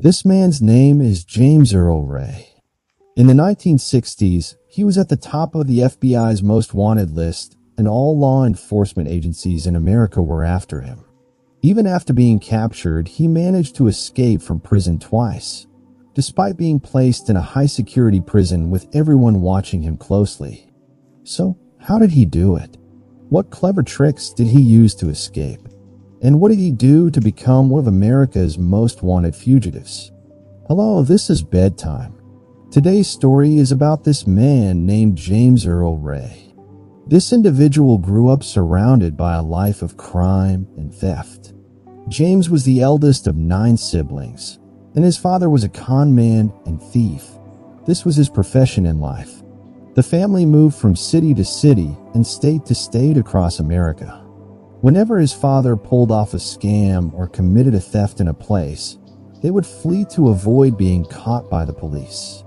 This man's name is James Earl Ray. In the 1960s, he was at the top of the FBI's most wanted list, and all law enforcement agencies in America were after him. Even after being captured, he managed to escape from prison twice, despite being placed in a high-security prison with everyone watching him closely. So, how did he do it? What clever tricks did he use to escape? And what did he do to become one of America's most wanted fugitives? Hello, this is Bedtime. Today's story is about this man named James Earl Ray. This individual grew up surrounded by a life of crime and theft. James was the eldest of 9 siblings, and his father was a con man and thief. This was his profession in life. The family moved from city to city and state to state across America. Whenever his father pulled off a scam or committed a theft in a place, they would flee to avoid being caught by the police.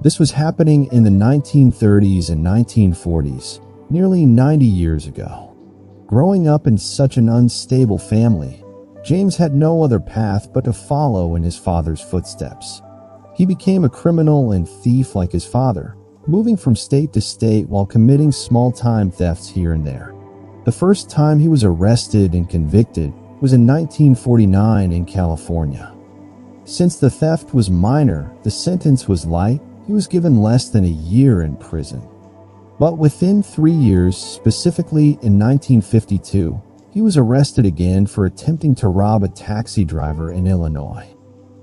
This was happening in the 1930s and 1940s, nearly 90 years ago. Growing up in such an unstable family, James had no other path but to follow in his father's footsteps. He became a criminal and thief like his father, moving from state to state while committing small-time thefts here and there. The first time he was arrested and convicted was in 1949 in California. Since the theft was minor, the sentence was light. He was given less than a year in prison. But within 3 years, specifically in 1952, he was arrested again for attempting to rob a taxi driver in Illinois.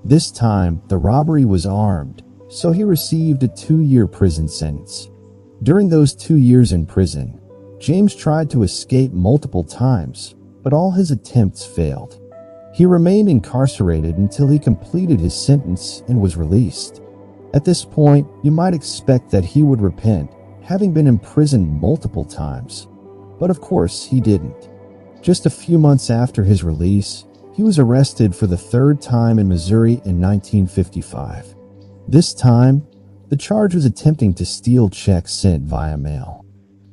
This time, the robbery was armed, so he received a 2-year prison sentence. During those 2 years in prison, James tried to escape multiple times, but all his attempts failed. He remained incarcerated until he completed his sentence and was released. At this point, you might expect that he would repent, having been imprisoned multiple times. But of course, he didn't. Just a few months after his release, he was arrested for the 3rd time in Missouri in 1955. This time, the charge was attempting to steal checks sent via mail.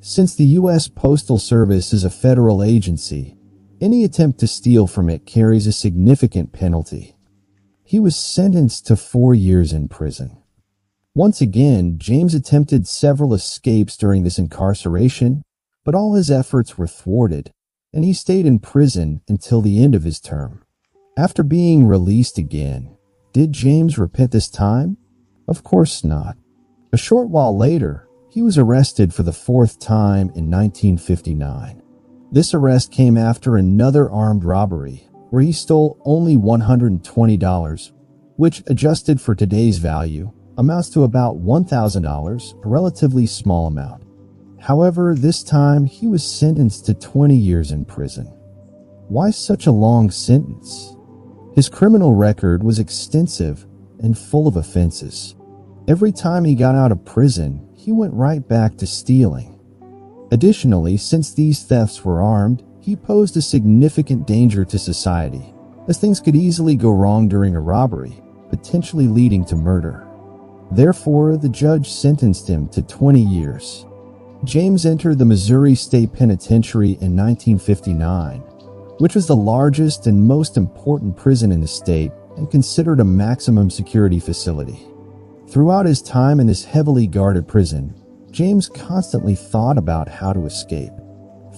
Since the U.S. Postal Service is a federal agency, any attempt to steal from it carries a significant penalty. He was sentenced to 4 years in prison. Once again, James attempted several escapes during this incarceration, but all his efforts were thwarted, and he stayed in prison until the end of his term. After being released again, did James repent this time? Of course not. A short while later, he was arrested for the 4th time in 1959. This arrest came after another armed robbery, where he stole only $120, which, adjusted for today's value, amounts to about $1,000, a relatively small amount. However, this time he was sentenced to 20 years in prison. Why such a long sentence? His criminal record was extensive and full of offenses. Every time he got out of prison, he went right back to stealing. Additionally, since these thefts were armed, he posed a significant danger to society, as things could easily go wrong during a robbery, potentially leading to murder. Therefore, the judge sentenced him to 20 years. James entered the Missouri State Penitentiary in 1959, which was the largest and most important prison in the state and considered a maximum security facility. Throughout his time in this heavily guarded prison, James constantly thought about how to escape.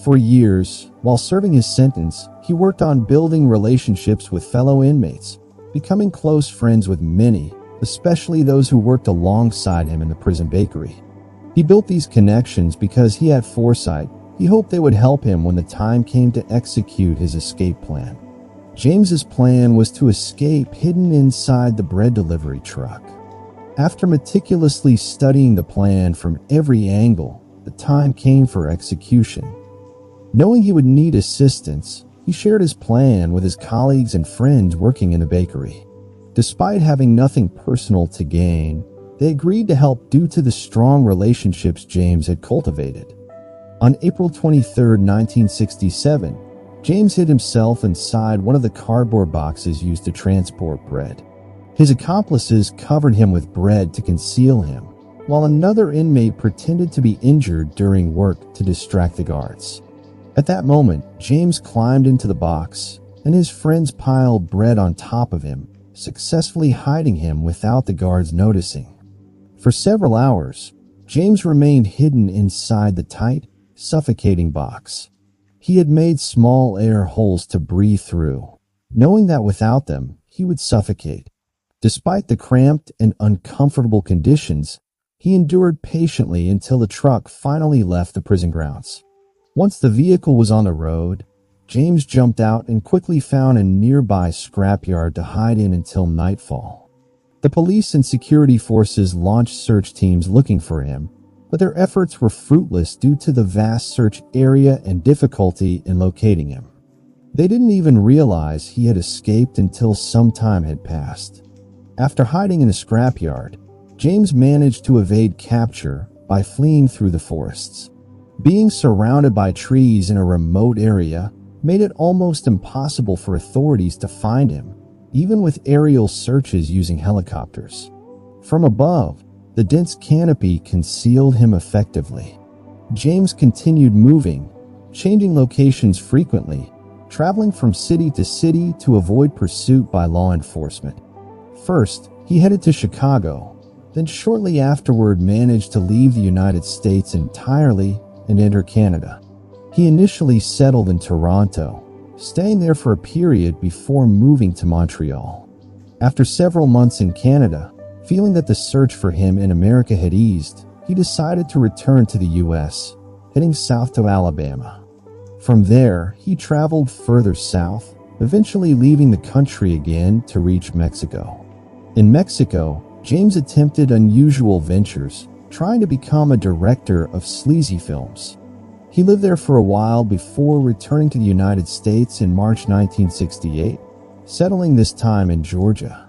For years, while serving his sentence, he worked on building relationships with fellow inmates, becoming close friends with many, especially those who worked alongside him in the prison bakery. He built these connections because he had foresight. He hoped they would help him when the time came to execute his escape plan. James's plan was to escape hidden inside the bread delivery truck. After meticulously studying the plan from every angle, the time came for execution. Knowing he would need assistance, he shared his plan with his colleagues and friends working in the bakery. Despite having nothing personal to gain, they agreed to help due to the strong relationships James had cultivated. On April 23, 1967, James hid himself inside one of the cardboard boxes used to transport bread. His accomplices covered him with bread to conceal him, while another inmate pretended to be injured during work to distract the guards. At that moment, James climbed into the box, and his friends piled bread on top of him, successfully hiding him without the guards noticing. For several hours, James remained hidden inside the tight, suffocating box. He had made small air holes to breathe through, knowing that without them, he would suffocate. Despite the cramped and uncomfortable conditions, he endured patiently until the truck finally left the prison grounds. Once the vehicle was on the road, James jumped out and quickly found a nearby scrapyard to hide in until nightfall. The police and security forces launched search teams looking for him, but their efforts were fruitless due to the vast search area and difficulty in locating him. They didn't even realize he had escaped until some time had passed. After hiding in a scrapyard, James managed to evade capture by fleeing through the forests. Being surrounded by trees in a remote area made it almost impossible for authorities to find him, even with aerial searches using helicopters. From above, the dense canopy concealed him effectively. James continued moving, changing locations frequently, traveling from city to city to avoid pursuit by law enforcement. First, he headed to Chicago, then shortly afterward managed to leave the United States entirely and enter Canada. He initially settled in Toronto, staying there for a period before moving to Montreal. After several months in Canada, feeling that the search for him in America had eased, he decided to return to the U.S., heading south to Alabama. From there, he traveled further south, eventually leaving the country again to reach Mexico. In Mexico, James attempted unusual ventures, trying to become a director of sleazy films. He lived there for a while before returning to the United States in March 1968, settling this time in Georgia.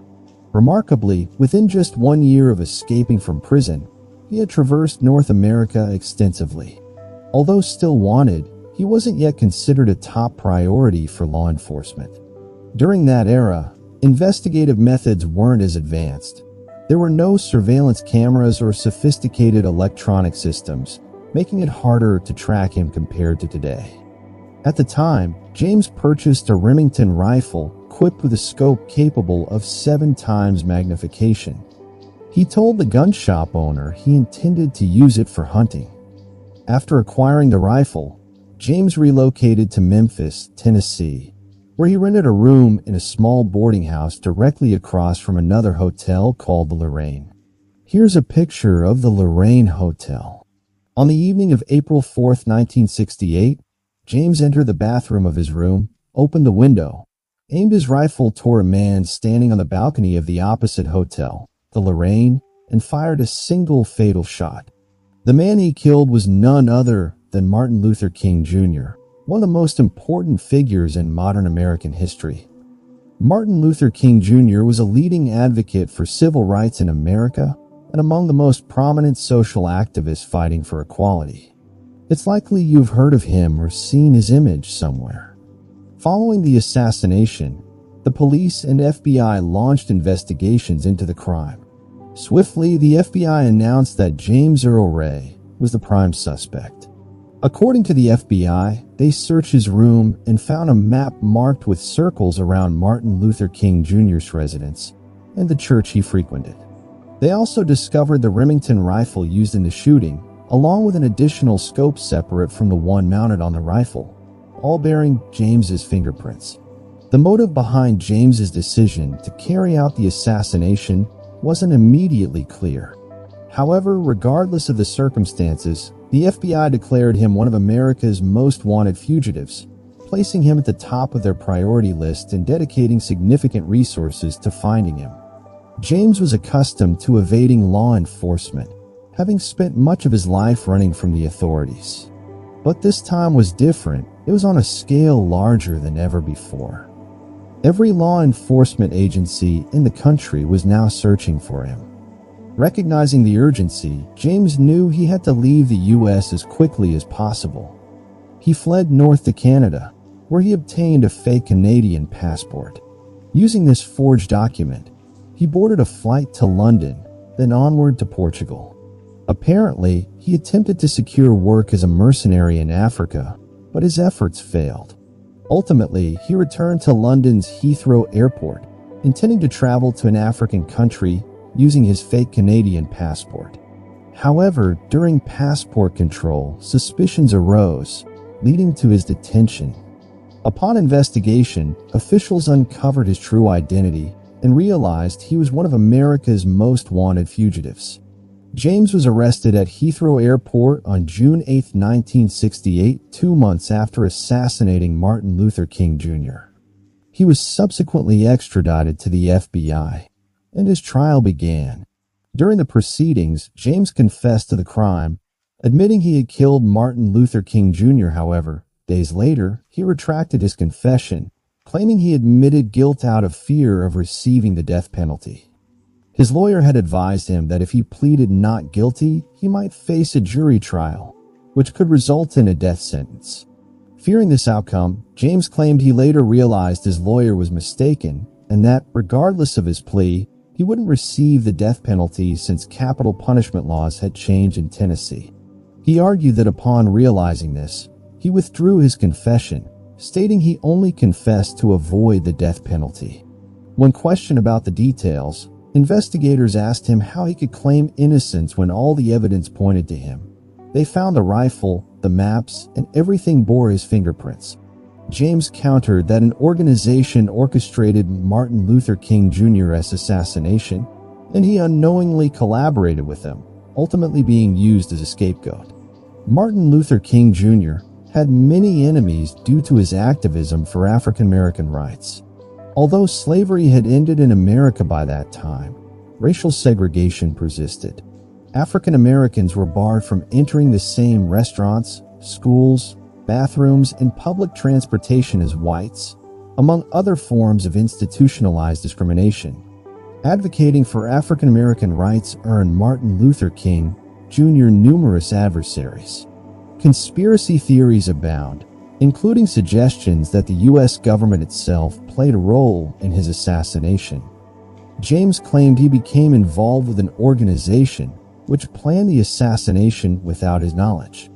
Remarkably, within just 1 year of escaping from prison, he had traversed North America extensively. Although still wanted, he wasn't yet considered a top priority for law enforcement. During that era, investigative methods weren't as advanced. There were no surveillance cameras or sophisticated electronic systems, making it harder to track him compared to today. At the time, James purchased a Remington rifle equipped with a scope capable of 7 times magnification. He told the gun shop owner he intended to use it for hunting. After acquiring the rifle, James relocated to Memphis, Tennessee, where he rented a room in a small boarding house directly across from another hotel called the Lorraine. Here's a picture of the Lorraine Hotel. On the evening of April 4th, 1968, James entered the bathroom of his room, opened the window, aimed his rifle toward a man standing on the balcony of the opposite hotel, the Lorraine, and fired a single fatal shot. The man he killed was none other than Martin Luther King Jr., one of the most important figures in modern American history. Martin Luther King Jr. was a leading advocate for civil rights in America and among the most prominent social activists fighting for equality. It's likely you've heard of him or seen his image somewhere. Following the assassination, the police and FBI launched investigations into the crime. Swiftly, the FBI announced that James Earl Ray was the prime suspect. According to the FBI, they searched his room and found a map marked with circles around Martin Luther King Jr.'s residence and the church he frequented. They also discovered the Remington rifle used in the shooting, along with an additional scope separate from the one mounted on the rifle, all bearing James's fingerprints. The motive behind James's decision to carry out the assassination wasn't immediately clear. However, regardless of the circumstances, the FBI declared him one of America's most wanted fugitives, placing him at the top of their priority list and dedicating significant resources to finding him. James was accustomed to evading law enforcement, having spent much of his life running from the authorities. But this time was different. It was on a scale larger than ever before. Every law enforcement agency in the country was now searching for him. Recognizing the urgency, James knew he had to leave the U.S. as quickly as possible. He fled north to Canada, where he obtained a fake Canadian passport. Using this forged document, he boarded a flight to London, then onward to Portugal. Apparently, he attempted to secure work as a mercenary in Africa, but his efforts failed. Ultimately, he returned to London's Heathrow Airport, intending to travel to an African country using his fake Canadian passport. However, during passport control, suspicions arose, leading to his detention. Upon investigation, officials uncovered his true identity and realized he was one of America's most wanted fugitives. James was arrested at Heathrow Airport on June 8, 1968, 2 months after assassinating Martin Luther King Jr. He was subsequently extradited to the FBI, and his trial began. During the proceedings, James confessed to the crime, admitting he had killed Martin Luther King Jr. However, days later, he retracted his confession, claiming he admitted guilt out of fear of receiving the death penalty. His lawyer had advised him that if he pleaded not guilty, he might face a jury trial, which could result in a death sentence. Fearing this outcome, James claimed he later realized his lawyer was mistaken and that, regardless of his plea, he wouldn't receive the death penalty since capital punishment laws had changed in Tennessee. He argued that upon realizing this, he withdrew his confession, stating he only confessed to avoid the death penalty. When questioned about the details, investigators asked him how he could claim innocence when all the evidence pointed to him. They found the rifle, the maps, and everything bore his fingerprints. James countered that an organization orchestrated Martin Luther King Jr.'s assassination, and he unknowingly collaborated with them, ultimately being used as a scapegoat. Martin Luther King Jr. had many enemies due to his activism for African American rights. Although slavery had ended in America by that time, racial segregation persisted. African Americans were barred from entering the same restaurants, schools, bathrooms, and public transportation as whites, among other forms of institutionalized discrimination. Advocating for African American rights earned Martin Luther King Jr. numerous adversaries. Conspiracy theories abound, including suggestions that the U.S. government itself played a role in his assassination. James claimed he became involved with an organization which planned the assassination without his knowledge.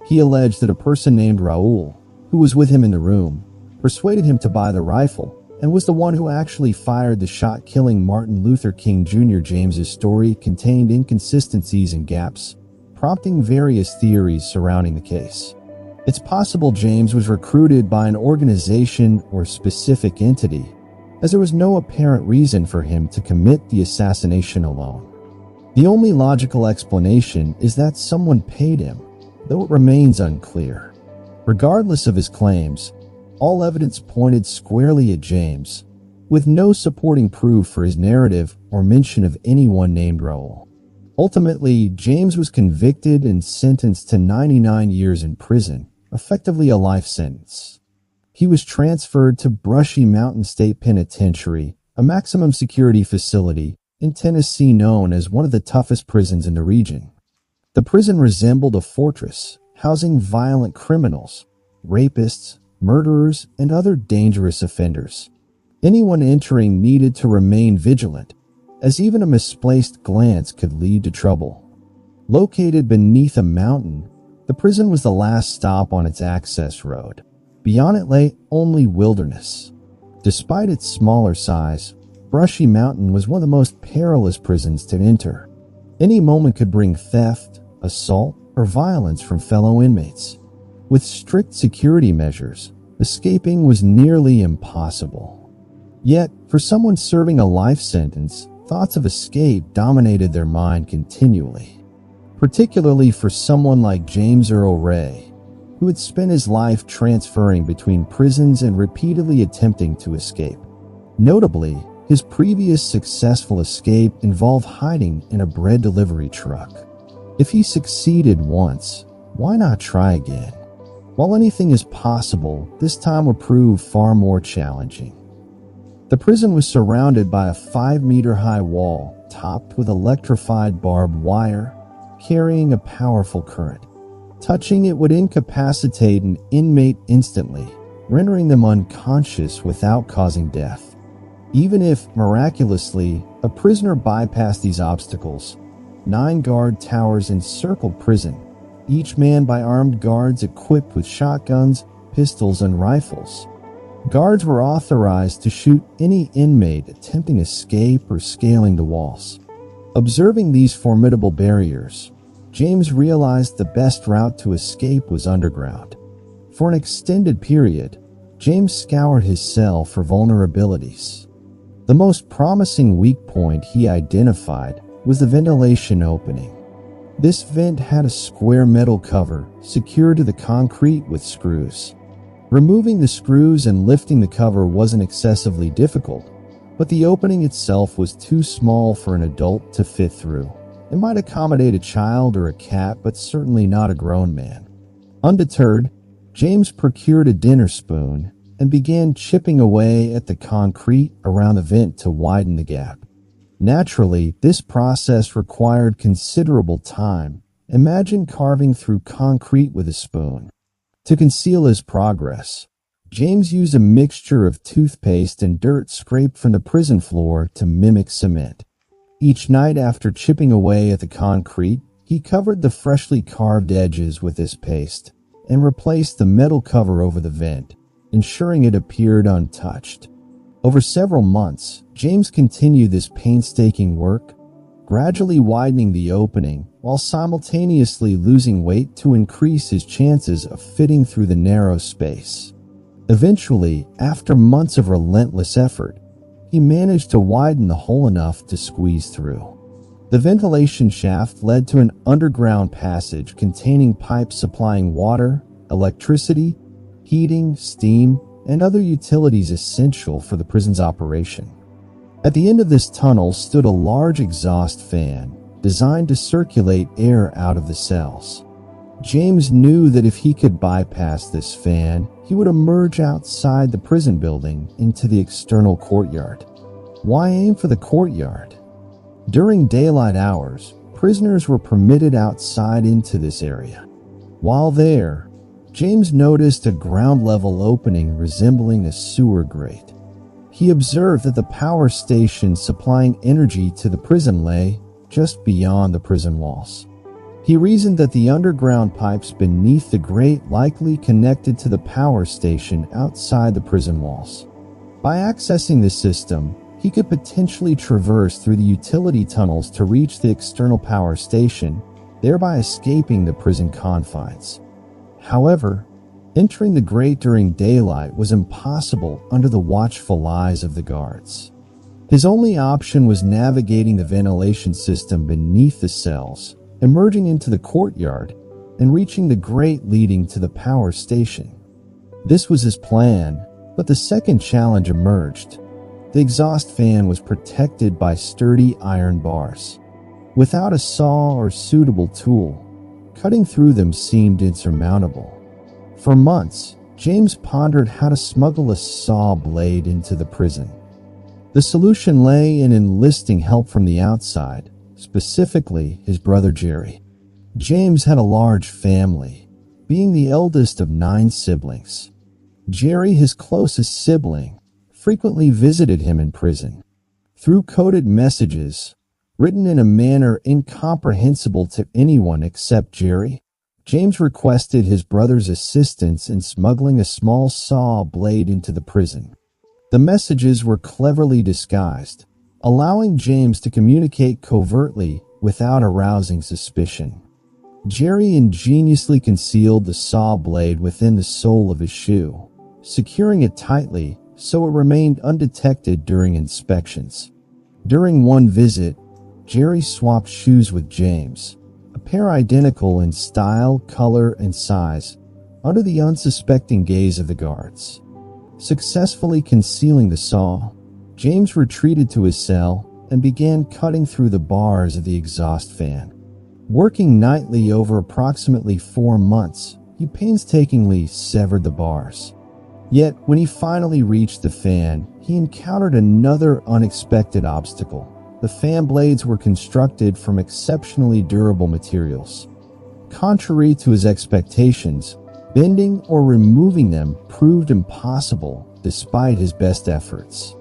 He alleged that a person named Raul, who was with him in the room, persuaded him to buy the rifle and was the one who actually fired the shot killing Martin Luther King Jr. James's story contained inconsistencies and gaps, prompting various theories surrounding the case. It's possible James was recruited by an organization or specific entity, as there was no apparent reason for him to commit the assassination alone. The only logical explanation is that someone paid him, though it remains unclear. Regardless of his claims, all evidence pointed squarely at James, with no supporting proof for his narrative or mention of anyone named Raul. Ultimately, James was convicted and sentenced to 99 years in prison, effectively a life sentence. He was transferred to Brushy Mountain State Penitentiary, a maximum security facility in Tennessee known as one of the toughest prisons in the region. The prison resembled a fortress, housing violent criminals, rapists, murderers, and other dangerous offenders. Anyone entering needed to remain vigilant, as even a misplaced glance could lead to trouble. Located beneath a mountain, the prison was the last stop on its access road. Beyond it lay only wilderness. Despite its smaller size, Brushy Mountain was one of the most perilous prisons to enter. Any moment could bring theft, assault, or violence from fellow inmates. With strict security measures, escaping was nearly impossible. Yet, for someone serving a life sentence, thoughts of escape dominated their mind continually. Particularly for someone like James Earl Ray, who had spent his life transferring between prisons and repeatedly attempting to escape. Notably, his previous successful escape involved hiding in a bread delivery truck. If he succeeded once, why not try again? While anything is possible, this time would prove far more challenging. The prison was surrounded by a 5-meter-high wall topped with electrified barbed wire, carrying a powerful current. Touching it would incapacitate an inmate instantly, rendering them unconscious without causing death. Even if, miraculously, a prisoner bypassed these obstacles, 9 guard towers encircled prison, each manned by armed guards equipped with shotguns, pistols, and rifles. Guards were authorized to shoot any inmate attempting escape or scaling the walls. Observing these formidable barriers, James realized the best route to escape was underground. For an extended period, James scoured his cell for vulnerabilities. The most promising weak point he identified was the ventilation opening. This vent had a square metal cover secured to the concrete with screws. Removing the screws and lifting the cover wasn't excessively difficult, but the opening itself was too small for an adult to fit through. It might accommodate a child or a cat, but certainly not a grown man. Undeterred, James procured a dinner spoon and began chipping away at the concrete around the vent to widen the gap. Naturally, this process required considerable time. Imagine carving through concrete with a spoon. To conceal his progress, James used a mixture of toothpaste and dirt scraped from the prison floor to mimic cement. Each night after chipping away at the concrete, he covered the freshly carved edges with this paste and replaced the metal cover over the vent, ensuring it appeared untouched. Over several months, James continued this painstaking work, gradually widening the opening while simultaneously losing weight to increase his chances of fitting through the narrow space. Eventually, after months of relentless effort, he managed to widen the hole enough to squeeze through. The ventilation shaft led to an underground passage containing pipes supplying water, electricity, heating, steam, and other utilities essential for the prison's operation. At the end of this tunnel stood a large exhaust fan designed to circulate air out of the cells. James knew that if he could bypass this fan, he would emerge outside the prison building into the external courtyard. Why aim for the courtyard? During daylight hours, prisoners were permitted outside into this area. While there, James noticed a ground-level opening resembling a sewer grate. He observed that the power station supplying energy to the prison lay just beyond the prison walls. He reasoned that the underground pipes beneath the grate likely connected to the power station outside the prison walls. By accessing this system, he could potentially traverse through the utility tunnels to reach the external power station, thereby escaping the prison confines. However, entering the grate during daylight was impossible under the watchful eyes of the guards. His only option was navigating the ventilation system beneath the cells, emerging into the courtyard, and reaching the grate leading to the power station. This was his plan, but the second challenge emerged. The exhaust fan was protected by sturdy iron bars. Without a saw or suitable tool, cutting through them seemed insurmountable. For months, James pondered how to smuggle a saw blade into the prison. The solution lay in enlisting help from the outside, specifically his brother Jerry. James had a large family, being the eldest of 9 siblings. Jerry, his closest sibling, frequently visited him in prison. Through coded messages, written in a manner incomprehensible to anyone except Jerry, James requested his brother's assistance in smuggling a small saw blade into the prison. The messages were cleverly disguised, allowing James to communicate covertly without arousing suspicion. Jerry ingeniously concealed the saw blade within the sole of his shoe, securing it tightly so it remained undetected during inspections. During one visit, Jerry swapped shoes with James, a pair identical in style, color, and size, under the unsuspecting gaze of the guards. Successfully concealing the saw, James retreated to his cell and began cutting through the bars of the exhaust fan. Working nightly over approximately 4 months, he painstakingly severed the bars. Yet, when he finally reached the fan, he encountered another unexpected obstacle. The fan blades were constructed from exceptionally durable materials. Contrary to his expectations, bending or removing them proved impossible despite his best efforts.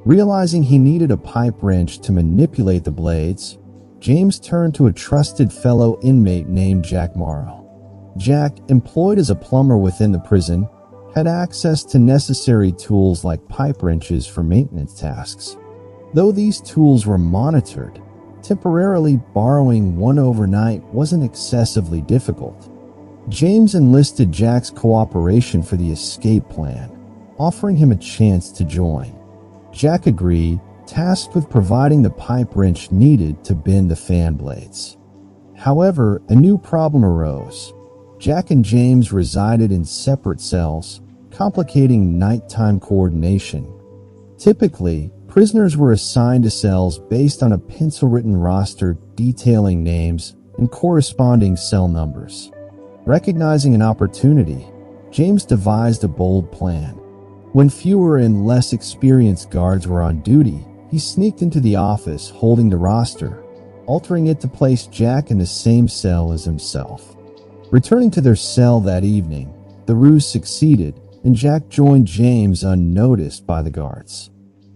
Realizing he needed a pipe wrench to manipulate the blades, James turned to a trusted fellow inmate named Jack Morrow. Jack, employed as a plumber within the prison, had access to necessary tools like pipe wrenches for maintenance tasks. Though these tools were monitored, temporarily borrowing one overnight wasn't excessively difficult. James enlisted Jack's cooperation for the escape plan, offering him a chance to join. Jack agreed, tasked with providing the pipe wrench needed to bend the fan blades. However, a new problem arose. Jack and James resided in separate cells, complicating nighttime coordination. Typically, prisoners were assigned to cells based on a pencil-written roster detailing names and corresponding cell numbers. Recognizing an opportunity, James devised a bold plan. When fewer and less experienced guards were on duty, he sneaked into the office holding the roster, altering it to place Jack in the same cell as himself. Returning to their cell that evening, the ruse succeeded, and Jack joined James unnoticed by the guards.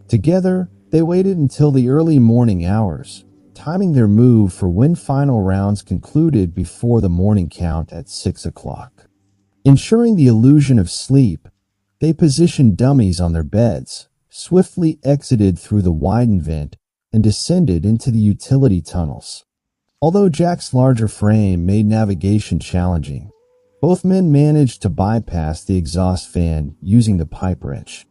Together, they waited until the early morning hours, timing their move for when final rounds concluded before the morning count at 6 o'clock. Ensuring the illusion of sleep, they positioned dummies on their beds, swiftly exited through the widened vent, and descended into the utility tunnels. Although Jack's larger frame made navigation challenging, both men managed to bypass the exhaust fan using the pipe wrench.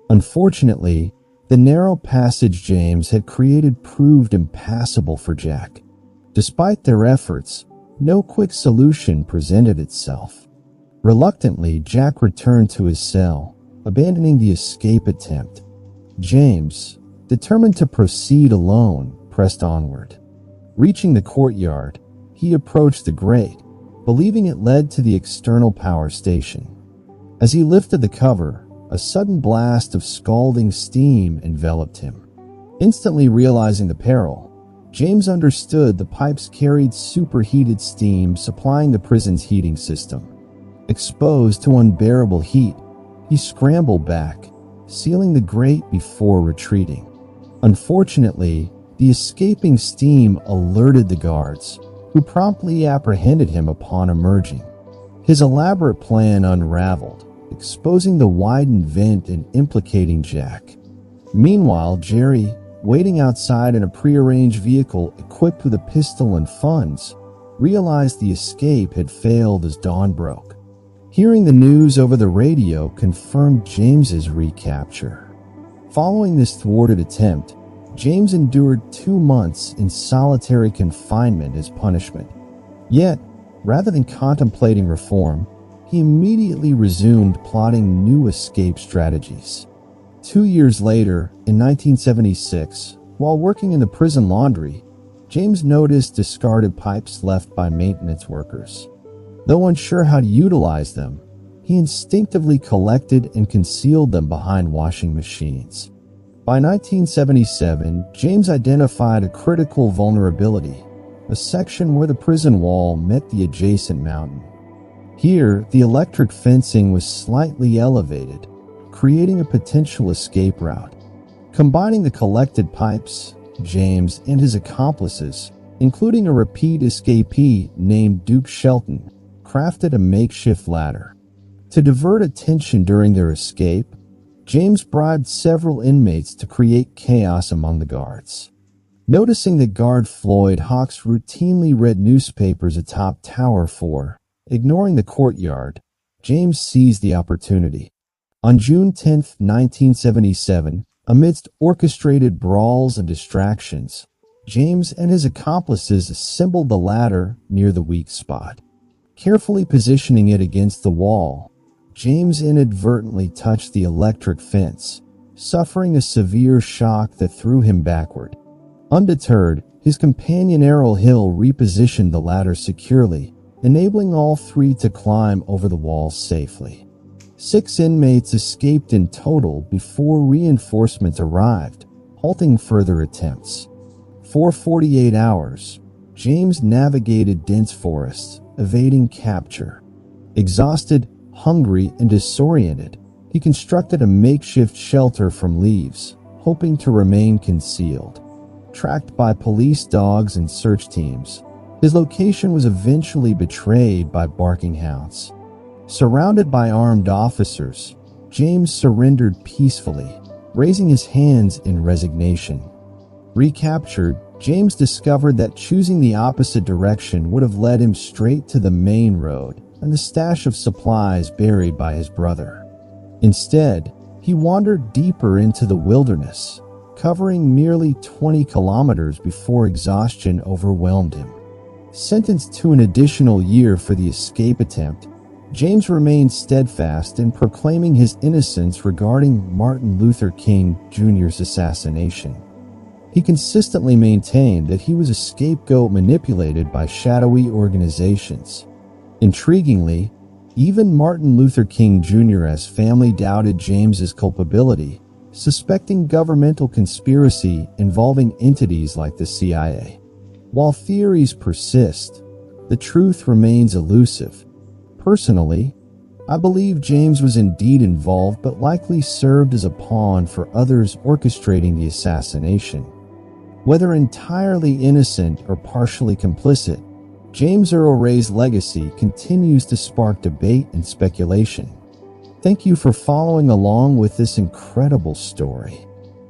Unfortunately, the narrow passage James had created proved impassable for Jack. Despite their efforts, no quick solution presented itself. Reluctantly, Jack returned to his cell, abandoning the escape attempt. James, determined to proceed alone, pressed onward. Reaching the courtyard, he approached the grate, believing it led to the external power station. As he lifted the cover, a sudden blast of scalding steam enveloped him. Instantly realizing the peril, James understood the pipes carried superheated steam supplying the prison's heating system. Exposed to unbearable heat, he scrambled back, sealing the grate before retreating. Unfortunately, the escaping steam alerted the guards, who promptly apprehended him upon emerging. His elaborate plan unraveled, exposing the widened vent and implicating Jack. Meanwhile, Jerry, waiting outside in a prearranged vehicle equipped with a pistol and funds, realized the escape had failed as dawn broke. Hearing the news over the radio confirmed James's recapture. Following this thwarted attempt, James endured 2 months in solitary confinement as punishment. Yet, rather than contemplating reform, he immediately resumed plotting new escape strategies. 2 years later, in 1976, while working in the prison laundry, James noticed discarded pipes left by maintenance workers. Though unsure how to utilize them, he instinctively collected and concealed them behind washing machines. By 1977, James identified a critical vulnerability, a section where the prison wall met the adjacent mountain. Here, the electric fencing was slightly elevated, creating a potential escape route. Combining the collected pipes, James and his accomplices, including a repeat escapee named Duke Shelton, crafted a makeshift ladder. To divert attention during their escape, James bribed several inmates to create chaos among the guards. Noticing that guard Floyd Hawks routinely read newspapers atop Tower 4, ignoring the courtyard, James seized the opportunity. On June 10, 1977, amidst orchestrated brawls and distractions, James and his accomplices assembled the ladder near the weak spot. Carefully positioning it against the wall, James inadvertently touched the electric fence, suffering a severe shock that threw him backward. Undeterred, his companion Errol Hill repositioned the ladder securely, enabling all three to climb over the wall safely. 6 inmates escaped in total before reinforcements arrived, halting further attempts. For 48 hours, James navigated dense forests, evading capture. Exhausted, hungry, and disoriented, he constructed a makeshift shelter from leaves, hoping to remain concealed. Tracked by police dogs and search teams, his location was eventually betrayed by barking hounds. Surrounded by armed officers, James surrendered peacefully, raising his hands in resignation. Recaptured, James discovered that choosing the opposite direction would have led him straight to the main road and the stash of supplies buried by his brother. Instead, he wandered deeper into the wilderness, covering merely 20 kilometers before exhaustion overwhelmed him. Sentenced to an additional year for the escape attempt, James remained steadfast in proclaiming his innocence regarding Martin Luther King Jr.'s assassination. He consistently maintained that he was a scapegoat manipulated by shadowy organizations. Intriguingly, even Martin Luther King Jr.'s family doubted James's culpability, suspecting governmental conspiracy involving entities like the CIA. While theories persist, the truth remains elusive. Personally, I believe James was indeed involved but likely served as a pawn for others orchestrating the assassination. Whether entirely innocent or partially complicit, James Earl Ray's legacy continues to spark debate and speculation. Thank you for following along with this incredible story.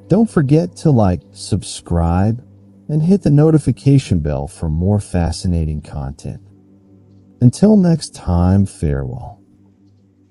Don't forget to like, subscribe, and hit the notification bell for more fascinating content. Until next time, farewell.